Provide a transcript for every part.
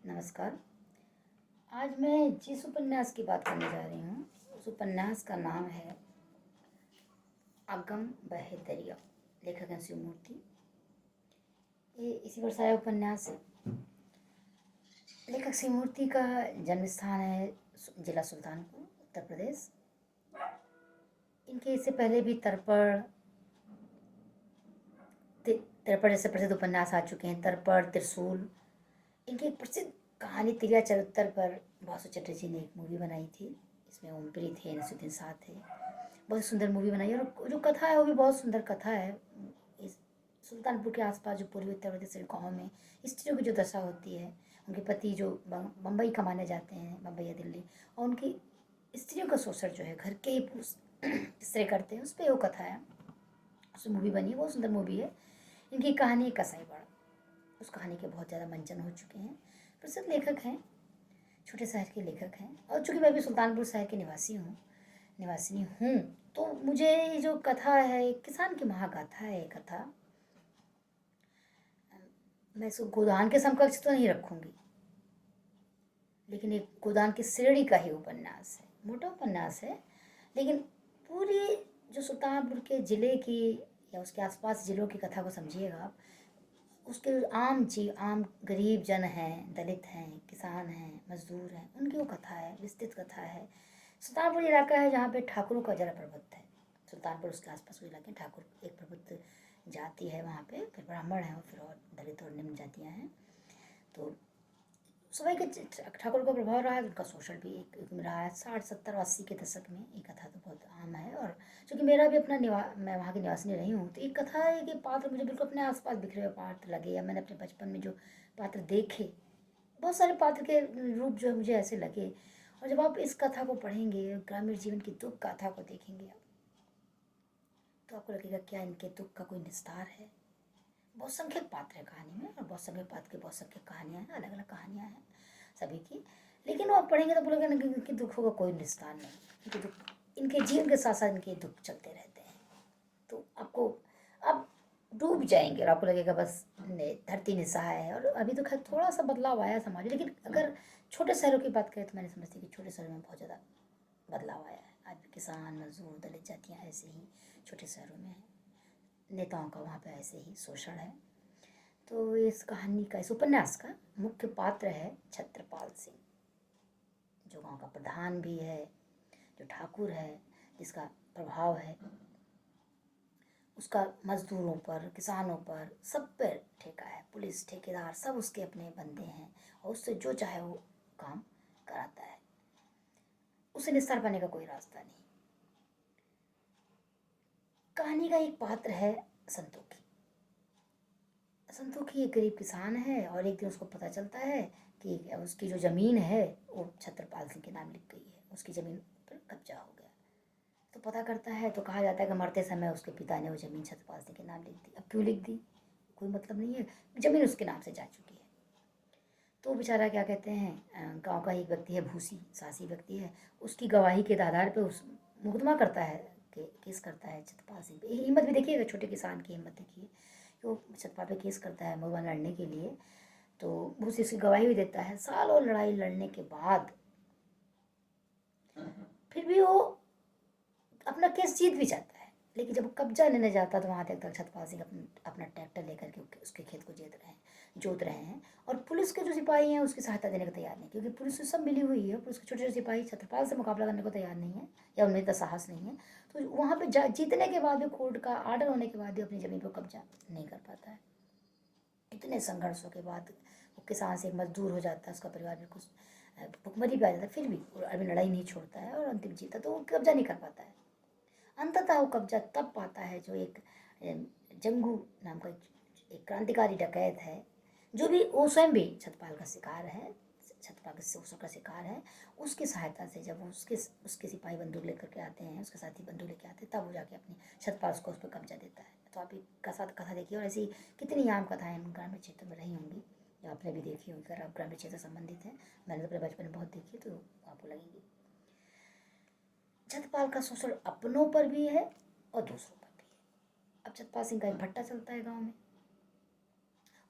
नमस्कार। आज मैं जिस उपन्यास की बात करने जा रही हूँ उस उपन्यास का नाम है अगम बहे दरिया। लेखक हैं शिवमूर्ति। ये इसी वर्ष आया उपन्यास है। लेखक शिवमूर्ति का जन्म स्थान है जिला सुल्तानपुर, उत्तर प्रदेश। इनके इससे पहले भी तर्पण जैसे प्रसिद्ध उपन्यास आ चुके हैं। तर्पण, त्रिशूल। इनकी एक प्रसिद्ध कहानी तिरिया चरित्र पर बासु चटर्जी ने एक मूवी बनाई थी। इसमें ओमप्री थे, नसीरुद्दीन शाह थे। बहुत सुंदर मूवी बनाई और जो कथा है वो भी बहुत सुंदर कथा है। इस सुल्तानपुर के आसपास जो पूर्वी उत्तर प्रदेश के गाँव में स्त्रियों की जो दशा होती है, उनके पति जो बम्बई कमाने जाते हैं, बम्बई या दिल्ली, और उनकी स्त्रियों का शोषण जो है घर के ही पुरुष स्त्री करते हैं, उस पर वो कथा है। उस मूवी बनी है, बहुत सुंदर मूवी है। इनकी कहानी कसाईवाड़ा, उस कहानी के बहुत ज़्यादा मंचन हो चुके हैं। प्रसिद्ध लेखक हैं, छोटे शहर के लेखक हैं। और चूँकि मैं भी सुल्तानपुर शहर की निवासिनी हूँ, तो मुझे ये जो कथा है, किसान की महागाथा है ये कथा, मैं इसको गोदान के समकक्ष तो नहीं रखूँगी, लेकिन एक गोदान की श्रेणी का ही उपन्यास है। मोटा उपन्यास है, लेकिन पूरी जो सुल्तानपुर के ज़िले की या उसके आसपास ज़िलों की कथा को समझिएगा आप, उसके आम गरीब जन हैं, दलित हैं, किसान हैं, मजदूर हैं, उनकी वो कथा है, विस्तृत कथा है। सुल्तानपुर इलाका है जहाँ पे ठाकुरों का ज़रा प्रभुत्व है। सुल्तानपुर उसके आसपास वो इलाके ठाकुर एक प्रभुत्व जाति है वहाँ पे, फिर ब्राह्मण हैं और फिर और दलित और निम्न जातियाँ हैं। तो सभी के ठाकुर का प्रभाव रहा है, उनका शोषण भी एक रहा है। 60, 70, 80 के दशक में ये कथा तो बहुत आम है। और चूँकि मेरा भी अपना मैं वहाँ की निवासिनी रही हूँ, तो एक कथा है कि पात्र मुझे बिल्कुल अपने आसपास बिखरे हुए पात्र लगे, या मैंने अपने बचपन में जो पात्र देखे, बहुत सारे पात्र के रूप जो है मुझे ऐसे लगे। और जब आप इस कथा को पढ़ेंगे, ग्रामीण जीवन की दुख गाथा को देखेंगे आप, तो आपको लगेगा क्या इनके दुख का कोई निस्तार है। बहुत संख्यक पात्र है कहानी में, और बहुत संख्यक पात्र की बहुत संख्यक कहानियाँ हैं, अलग अलग कहानियाँ हैं सभी की। लेकिन वो आप पढ़ेंगे तो बोलोगे ना कि इनके दुखों का कोई निस्तार नहीं। इनके दुख, इनके जीवन के साथ साथ इनके दुख चलते रहते हैं। तो आपको अब डूब जाएंगे और आपको लगेगा बस धरती निसहाय है। और अभी तो खैर थोड़ा सा बदलाव आया समाज में, लेकिन अगर छोटे शहरों की बात करें तो मैंने समझती कि छोटे शहरों में बहुत ज़्यादा बदलाव आया है। आज भी किसान, मजदूर, दलित जातियाँ ऐसे ही छोटे शहरों में हैं। नेताओं का वहाँ पे ऐसे ही शोषण है। तो इस कहानी का, इस उपन्यास का मुख्य पात्र है छत्रपाल सिंह, जो गांव का प्रधान भी है, जो ठाकुर है, जिसका प्रभाव है उसका मजदूरों पर, किसानों पर, सब पर ठेका है। पुलिस, ठेकेदार सब उसके अपने बंदे हैं और उससे जो चाहे वो काम कराता है। उसे निस्तार पाने का कोई रास्ता नहीं। कहानी का एक पात्र है संतोखी। संतोखी एक गरीब किसान है और एक दिन उसको पता चलता है कि उसकी जो ज़मीन है वो छत्रपाल सिंह के नाम लिख गई है, उसकी ज़मीन पर कब्जा हो गया। तो पता करता है तो कहा जाता है कि मरते समय उसके पिता ने वो ज़मीन छत्रपाल सिंह के नाम लिख दी। अब क्यों लिख दी, कोई मतलब नहीं है, ज़मीन उसके नाम से जा चुकी है। तो बेचारा क्या कहते हैं, गांव का एक व्यक्ति है, भूसी सासी व्यक्ति है, उसकी गवाही के आधार पर उस मुकदमा करता है, केस करता है छत्रपाल सिंह पे। हिम्मत भी देखिएगा, छोटे किसान की हिम्मत देखिए, वो छत्रपाल पे केस करता है मुकदमा लड़ने के लिए। तो भूसी उसकी गवाही भी देता है। सालों लड़ाई लड़ने के बाद फिर भी वो अपना केस जीत भी जाता है। लेकिन जब कब्जा लेने जाता है तो वहाँ तक छत्रपाल सिंह अपना ट्रैक्टर लेकर के उसके खेत को जोत रहे हैं। और पुलिस के जो सिपाही हैं उसकी सहायता देने को तैयार नहीं, क्योंकि पुलिस से सब मिली हुई है। पुलिस के छोटे छोटे सिपाही छत्रपाल से मुकाबला करने को तैयार नहीं है, या उनमें इतना साहस नहीं है। तो वहाँ पे जीतने के बाद भी, कोर्ट का आर्डर होने के बाद भी अपनी ज़मीन पर कब्जा नहीं कर पाता है। इतने संघर्षों के बाद वो किसान से एक मजदूर हो जाता है, उसका परिवार भी कुछ भुखमरी भी आ जाता है, फिर भी अभी लड़ाई नहीं छोड़ता है और अंतिम जीता, तो वो कब्जा नहीं कर पाता है। अंततः वो कब्जा तब पाता है जो एक जंगू नाम का एक क्रांतिकारी डकैत है, जो भी वो स्वयं भी छत्रपाल का शिकार है, छत्रपाल के शोषण का शिकार है। उसकी सहायता से जब उसके सिपाही बंदूक लेकर के आते हैं, उसके साथी बंदूक लेकर आते हैं, तब वो जाके अपनी छत्रपाल को उस पर कब्जा देता है। तो आप कथा देखिए। और ऐसी कितनी आम कथाएं ग्रामीण क्षेत्र में रही होंगी, जो आपने भी देखी होंगी। अगर आप ग्रामीण क्षेत्र से संबंधित हैं, मैंने तो अपने बचपन में बहुत देखी, तो आपको लगेगी। छत्रपाल का शोषण अपनों पर भी है और दूसरों पर भी है। अब छत्रपाल सिंह का एक भट्टा चलता है गांव में,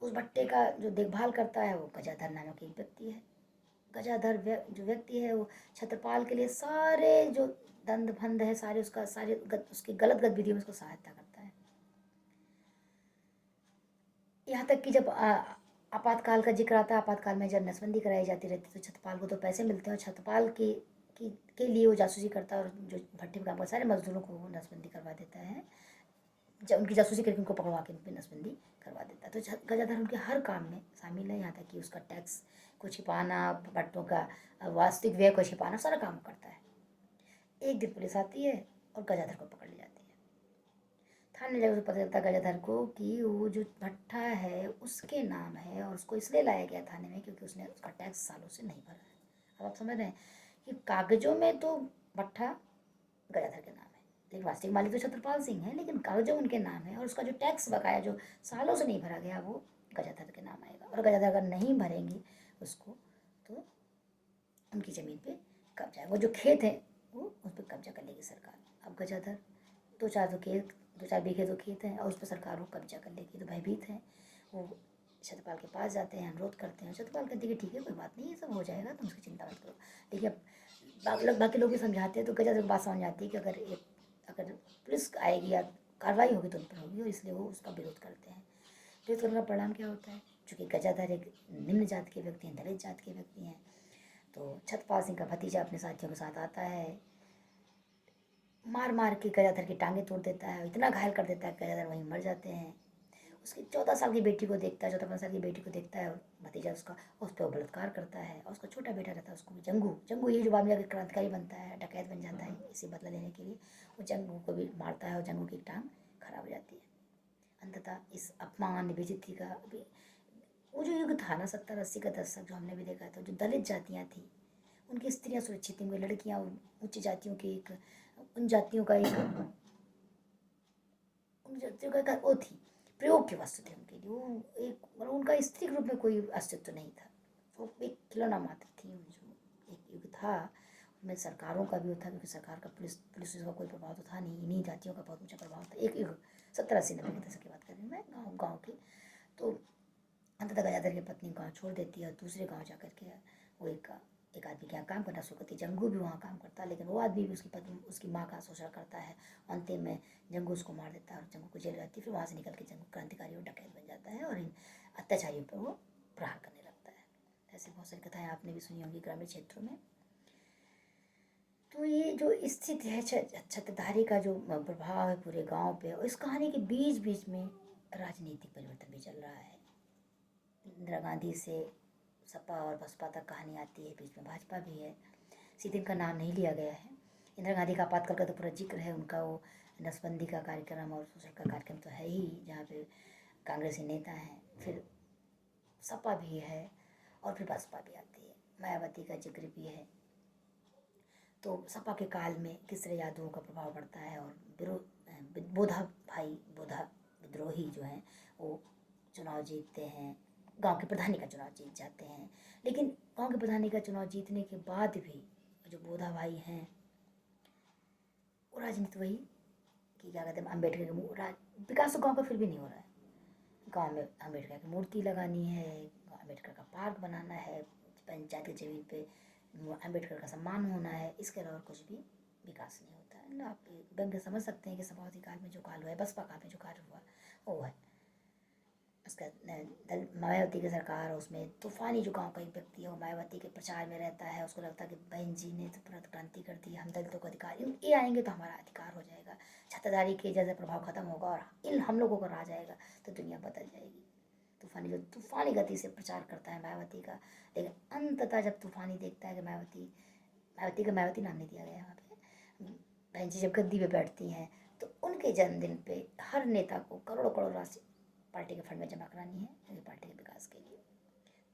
उस भट्टे का जो देखभाल करता है वो गजाधर नामक एक व्यक्ति है। गजाधर जो व्यक्ति है वो छत्रपाल के लिए सारे जो दंड भंड है सारे उसका उसकी गलत गतिविधियों में उसको सहायता करता है। यहाँ तक कि जब आपातकाल का जिक्र आता है, आपातकाल में जब नसबंदी कराई जाती रहती है तो छत्रपाल को तो पैसे मिलते हैं और छत्रपाल के लिए वो जासूसी करता है और जो भट्टी में काम करते सारे मजदूरों को वो नसबंदी करवा देता है। जब उनकी जासूसी करके उनको पकड़वा के उन पर नसबंदी करवा देता है। तो गजाधर उनके हर काम में शामिल है, यहाँ तक कि उसका टैक्स को छिपाना, भट्टों का वास्तविक व्यय को छिपाना, सारा काम करता है। एक दिन पुलिस आती है और गजाधर को पकड़ ले जाती है। थाने जाकर उसे पता चलता है गजाधर को कि वो जो भट्टा है उसके नाम है और उसको इसलिए लाया गया थाने में क्योंकि उसने उसका टैक्स सालों से नहीं भरा है। अब आप समझ रहे हैं कि कागजों में तो भट्टा गजाधर के नाम है, लेकिन वास्तविक मालिक तो छत्रपाल सिंह है, लेकिन कागजों उनके नाम है और उसका जो टैक्स बकाया जो सालों से नहीं भरा गया वो गजाधर के नाम आएगा। और गजाधर अगर नहीं भरेंगे उसको तो उनकी ज़मीन पे कब्जा है, वो जो खेत है वो उस पर कब्जा कर लेगी सरकार। अब गजाधर दो चार बीघे तो खेत हैं और उस पर सरकार वो कब्जा कर लेगी, तो भयभीत है। वो छत्रपाल के पास जाते हैं, अनुरोध करते हैं। छत्रपाल कहते हैं कि ठीक है कोई बात नहीं, ये सब हो जाएगा, तुम उसकी चिंता मत करो। लेकिन अब बाकी लोग भी समझाते हैं तो गजाधर को बात समझ जाती है कि अगर पुलिस आएगी या कार्रवाई होगी तो उन पर होगी, और इसलिए वो उसका विरोध करते हैं। विरोध करने का परिणाम क्या होता है? चूँकि गजाधर एक निम्न जात के व्यक्ति हैं, दलित जात के व्यक्ति हैं, तो छत्रपाल सिंह का भतीजा अपने साथियों के साथ आता है, मार मार के गजाधर की टांगें तोड़ देता है, इतना घायल कर देता है गजाधर वहीं मर जाते हैं। उसकी 14 साल की बेटी को देखता है, 14-15 साल की बेटी को देखता है भतीजा उसका, उस पर बलात्कार करता है। और उसका छोटा बेटा रहता है, उसको भी जंगू ये जो बाद में जाकर क्रांतिकारी बनता है, डकैत बन जाता है, इसी बदला लेने के लिए वो जंगू को भी मारता है और जंगू की टांग खराब हो जाती है। अंततः इस अपमान बेइज्जती का भी वो जो युग था ना 70-80 का दशक जो हमने भी देखा था, जो दलित जातियाँ थी उनकी स्त्रियाँ सुरक्षित थी, लड़कियाँ उच्च जातियों की उन जातियों का वो थी, प्रयोग की वस्तु थी उनके लिए। वो एक मतलब उनका स्त्री के रूप में कोई अस्तित्व नहीं था, वो एक खिलौना मात्र थी। जो एक युग था उसमें सरकारों का भी वो था, क्योंकि सरकार का पुलिस का कोई प्रभाव तो था नहीं, इन्हीं जातियों का बहुत ऊँचा प्रभाव था। एक युग 70-80-90 के दशक की बात कर रही हूँ मैं, गाँव की। तो अंततः गजाधर की पत्नी गाँव छोड़ देती है और दूसरे गाँव जा कर के वो एक आदमी के यहाँ काम करना शुरू करती है। जंगू भी वहाँ काम करता है, लेकिन वो आदमी भी उसकी माँ का शोषण करता है। अंतिम में जंगू उसको मार देता है और जंगू को जेल जाती है। फिर वहाँ से निकल के जंगू क्रांतिकारी और डकैत बन जाता है और इन अत्याचारियों पर वो प्रहार करने लगता है। ऐसी बहुत सारी कथाएँ आपने भी सुनी होंगी ग्रामीण क्षेत्रों में। तो ये जो स्थिति है छत्रधारी का जो प्रभाव है पूरे गाँव पे, और इस कहानी के बीच बीच में राजनीतिक परिवर्तन भी चल रहा है। इंदिरा गांधी से सपा और बसपा तक कहानी आती है, बीच में भाजपा भी है। सीधे इनका नाम नहीं लिया गया है। इंदिरा गांधी का आपातकाल का तो पूरा जिक्र है, उनका वो नसबंदी का कार्यक्रम और शोषण का कार्यक्रम तो है ही, जहाँ पे कांग्रेसी नेता हैं। फिर सपा भी है और फिर बसपा भी आती है, मायावती का जिक्र भी है। तो सपा के काल में किस तरह यादवों का प्रभाव बढ़ता है और बोधा विद्रोही जो हैं वो चुनाव जीतते हैं, गांव के प्रधानी का चुनाव जीत जाते हैं। लेकिन गांव के प्रधानी का चुनाव जीतने के बाद भी जो बोधा भाई हैं वो राजनीति वही कि क्या कहते हैं, अम्बेडकर के विकास तो गाँव का फिर भी नहीं हो रहा है। गाँव में अम्बेडकर की मूर्ति लगानी है, अम्बेडकर का पार्क बनाना है, पंचायत की जमीन पे अम्बेडकर का सम्मान होना है, इसके अलावा कुछ भी विकास नहीं होता है ना। आप बैंक समझ सकते हैं कि समाजवादी काल में जो काल हुआ है, बसपा काल में जो कार्य हुआ वो है। उसका मायावती की सरकार, उसमें तूफानी जो गांव का एक व्यक्ति है वो मायावती के प्रचार में रहता है। उसको लगता है कि बहन जी ने तो तुरंत क्रांति कर दी, हम दलितों को अधिकार ये आएंगे तो हमारा अधिकार हो जाएगा, छत्रधारी के जैसे प्रभाव खत्म होगा और इन हम लोगों को आ जाएगा तो दुनिया बदल जाएगी। तूफानी गति से प्रचार करता है मायावती का। लेकिन अंततः जब तूफानी देखता है कि मायावती नाम नहीं दिया गया यहाँ पे, बहन जी जब गद्दी पे बैठती हैं तो उनके जन्मदिन पे हर नेता को करोड़ों करोड़ राशि पार्टी के फंड में जमा करानी है पार्टी के विकास के लिए।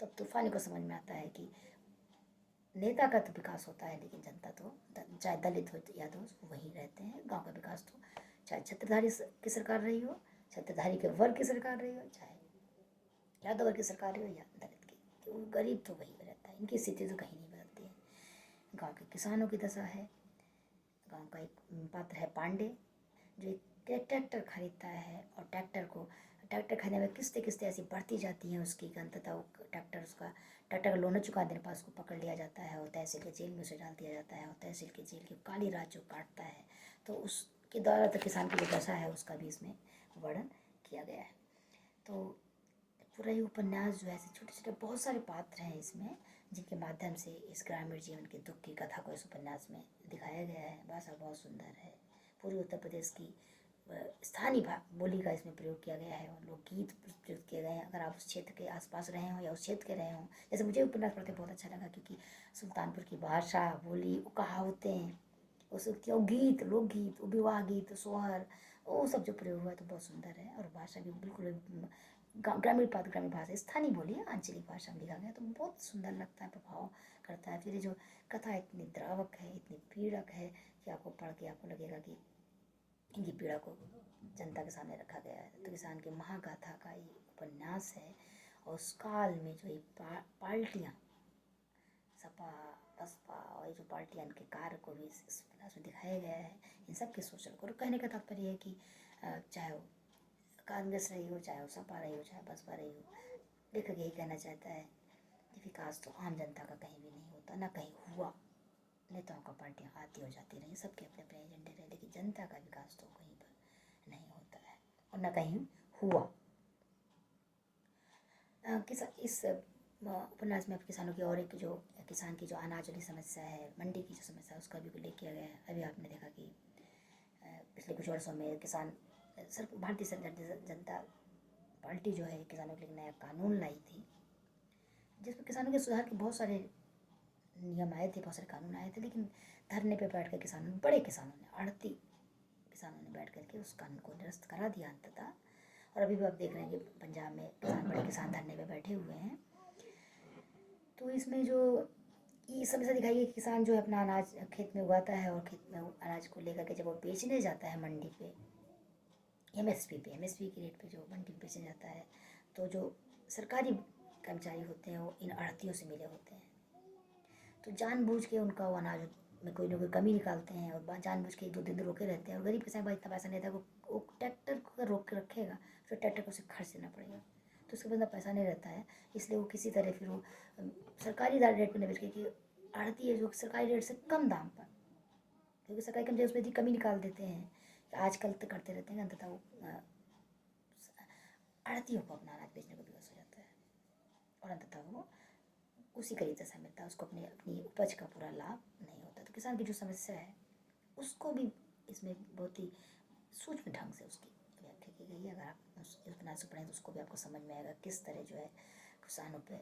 तब तूफानी को समझ में आता है कि नेता का तो विकास होता है लेकिन जनता तो चाहे दलित हो या तो वहीं रहते हैं। गांव का विकास तो चाहे छत्रधारी की सरकार रही हो, छत्रधारी के वर्ग की सरकार रही हो, चाहे यादव वर्ग की सरकार रही हो या दलित की, तो गरीब तो वही रहता है। इनकी स्थिति तो कहीं नहीं बदलती है। गाँव के किसानों की दशा है। गाँव का एक पात्र है पांडे, जो एक ट्रैक्टर खरीदता है और ट्रैक्टर को ट्रैक्टर खरीदने में किस्तें किस्तें ऐसी बढ़ती जाती हैं उसकी कि अंततः वो ट्रैक्टर का लोन न चुका देने पर उसको पकड़ लिया जाता है और तहसील के जेल में उसे डाल दिया जाता है और तहसील के जेल की काली रात जो काटता है, तो उसके द्वारा तो किसान की जो दशा है उसका भी इसमें वर्णन किया गया है। तो पूरा ही उपन्यास जो है ऐसे छोटे छोटे बहुत सारे पात्र हैं इसमें, जिनके माध्यम से इस ग्रामीण जीवन के दुख की कथा को इस उपन्यास में दिखाया गया है। भाषा बहुत सुंदर है। पूर्वी उत्तर प्रदेश की स्थानीय बोली का इसमें प्रयोग किया गया है और लोकगीत प्रयोग किए गए हैं। अगर आप उस क्षेत्र के आसपास रहे हों या उस क्षेत्र के रहे हों, जैसे मुझे उपन्यास पढ़ते बहुत अच्छा लगा, क्योंकि सुल्तानपुर की भाषा, बोली, वो कहावतें, उसके वो गीत, लोकगीत, विवाह गीत, सोहर, वो सब जो प्रयोग हुआ है तो बहुत सुंदर है। और भाषा भी बिल्कुल ग्रामीण भाषा, स्थानीय बोली है, आंचलिक भाषा में लिखा गया, तो बहुत सुंदर लगता है, प्रभाव करता है। फिर ये जो कथा इतनी द्रावक है, इतनी पीड़क है कि आपको पढ़ के आपको लगेगा कि इनकी पीड़ा को जनता के सामने रखा गया है। तो किसान की महागाथा का ये उपन्यास है। और उस काल में जो ये पार्टियाँ, सपा, बसपा और ये जो पार्टियाँ, इनके कार्य को भी इस उपन्यास में दिखाया गया है। इन सब के शोषण को कहने का तात्पर्य है कि चाहे वो कांग्रेस रही हो, चाहे वो सपा रही हो, चाहे बसपा रही हो, लेखक यही कहना चाहता है कि विकास तो आम जनता का कहीं भी नहीं होता, ना कहीं हुआ। नेताओं का पार्टियाँ आती हो जाती रही, सबके अपने अपने एजेंडे रहे, लेकिन जनता का विकास तो कहीं पर नहीं होता है और न कहीं हुआ। इस उपन्यास में अब किसानों की और एक जो किसान की जो अनाज वाली समस्या है, मंडी की जो समस्या है, उसका भी उल्लेख किया गया है। अभी आपने देखा कि पिछले कुछ वर्षों में भारतीय जनता पार्टी जो है किसानों के लिए नया कानून लाई थी, जिसमें किसानों के सुधार के बहुत सारे नियम आए थे, बहुत सारे कानून आए थे, लेकिन धरने पे बैठ कर किसानों ने, बड़े किसानों ने, आड़ती किसानों ने बैठ करके उस कानून को निरस्त करा दिया अंततः। और अभी भी आप देख रहे हैं कि पंजाब में बड़े किसान धरने पे बैठे हुए हैं। तो इसमें जो ये समस्या दिखाई है कि किसान जो है अपना अनाज खेत में उगाता है और खेत में अनाज को लेकर के जब वो बेचने जाता है मंडी पे, एमएसपी के रेट पे जो मंडी में बेचने जाता है, तो जो सरकारी कर्मचारी होते हैं वो इन आड़तियों से मिले होते हैं, तो जानबूझ के उनका वो अनाज में कोई ना कोई कमी निकालते हैं और जानबूझ के 1-2 दिन रोके रहते हैं। और गरीब किसान का इतना पैसा नहीं रहता, वो ट्रैक्टर को रोक के रखेगा, फिर ट्रैक्टर को उसे खर्च देना पड़ेगा, तो उसके पास पैसा नहीं रहता है। इसलिए वो किसी तरह फिर वो सरकारी रेट पर नहीं बेच के, आड़ती है जो सरकारी रेट से कम दाम पर, क्योंकि सरकारी कर्मचारी उसमें इतनी कमी निकाल देते हैं, आजकल तो करते रहते हैं, अंततः वो आड़तियों को अपना अनाज बेचने को विवश हो जाता है और अंततः वो उसी का जैसा मिलता है, उसको अपनी उपज का पूरा लाभ नहीं होता। तो किसान की जो समस्या है उसको भी इसमें बहुत ही सूक्ष्म ढंग से उसकी व्याख्या की गई है। अगर आप उस उपन्यास को पढ़ें तो उसको भी आपको समझ में आएगा किस तरह जो है किसानों पे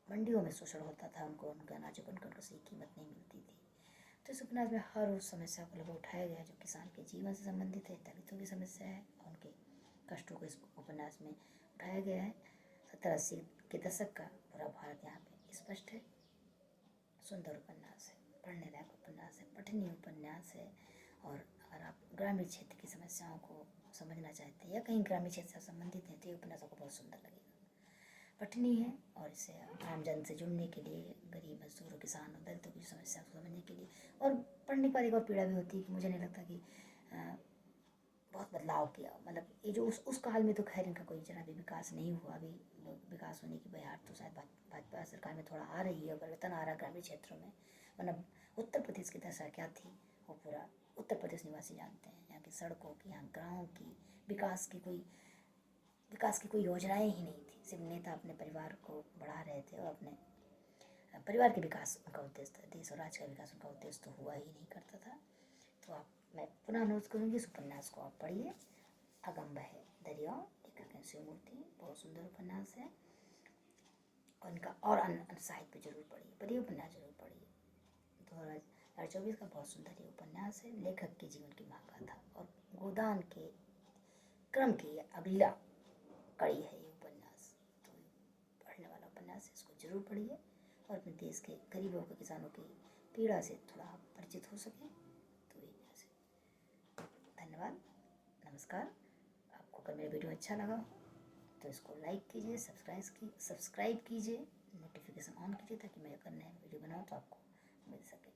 मंडियों में शोषण होता था, उनको उनके अनाजों को उनको सही कीमत नहीं मिलती थी। तो इस उपन्यास में हर उस समस्या को लगभग उठाया गया जो किसान के जीवन से संबंधित है, दलितों की समस्या है, उनके कष्टों को इस उपन्यास में उठाया गया है। 70-80 के दशक का पूरा भारत यहाँ पे स्पष्ट है। सुंदर उपन्यास है, पढ़ने लायक उपन्यास है, पठनीय उपन्यास है। और अगर आप ग्रामीण क्षेत्र की समस्याओं को समझना चाहते हैं या कहीं ग्रामीण क्षेत्र से संबंधित हैं तो ये उपन्यास आपको बहुत सुंदर लगेगा, पठनीय है। और इससे आमजन से जुड़ने के लिए, गरीब मजदूरों, किसान और दलितों की समस्या को समझने के लिए, और पढ़ने के बाद एक और पीड़ा भी होती है कि मुझे नहीं लगता कि बहुत बदलाव किया, मतलब ये जो उस काल में तो खैर इनका कोई जरा भी विकास नहीं हुआ। अभी विकास होने की बयार तो शायद भाजपा सरकार में थोड़ा आ रही है, परिवर्तन आ रहा है ग्रामीण क्षेत्रों में, वरना उत्तर प्रदेश की दशा क्या थी वो पूरा उत्तर प्रदेश निवासी जानते हैं। यहाँ की सड़कों की, यहाँ गाँव की विकास की कोई योजनाएं ही नहीं थी। सिर्फ नेता अपने परिवार को बढ़ा रहे थे और अपने परिवार के विकास उनका उद्देश्य था, देश और राज्य का विकास उनका उद्देश्य तो हुआ ही नहीं करता था। तो मैं पुनः अनुरोध करूँगी इस उपन्यास को आप पढ़िए। अगम बहे दरिया, लेखक हैं शिवमूर्ति, बहुत सुंदर उपन्यास है। और इनका और अन्य साहित्य जरूर पढ़िए, पर ये उपन्यास जरूर पढ़िए। 2024 का बहुत सुंदर ये उपन्यास है, लेखक के जीवन की महागाथा और गोदान के क्रम की अगला कड़ी है ये उपन्यास। तो पढ़ने वाला उपन्यास है, इसको जरूर पढ़िए और अपने देश के गरीबों के, किसानों की पीड़ा से थोड़ा परिचित हो सकें। तो ये धन्यवाद, नमस्कार। आपको अगर मेरा वीडियो अच्छा लगा तो इसको लाइक कीजिए, सब्सक्राइब कीजिए, नोटिफिकेशन ऑन कीजिए ताकि मैं अगर नया वीडियो बनाऊँ तो आपको मिल सके।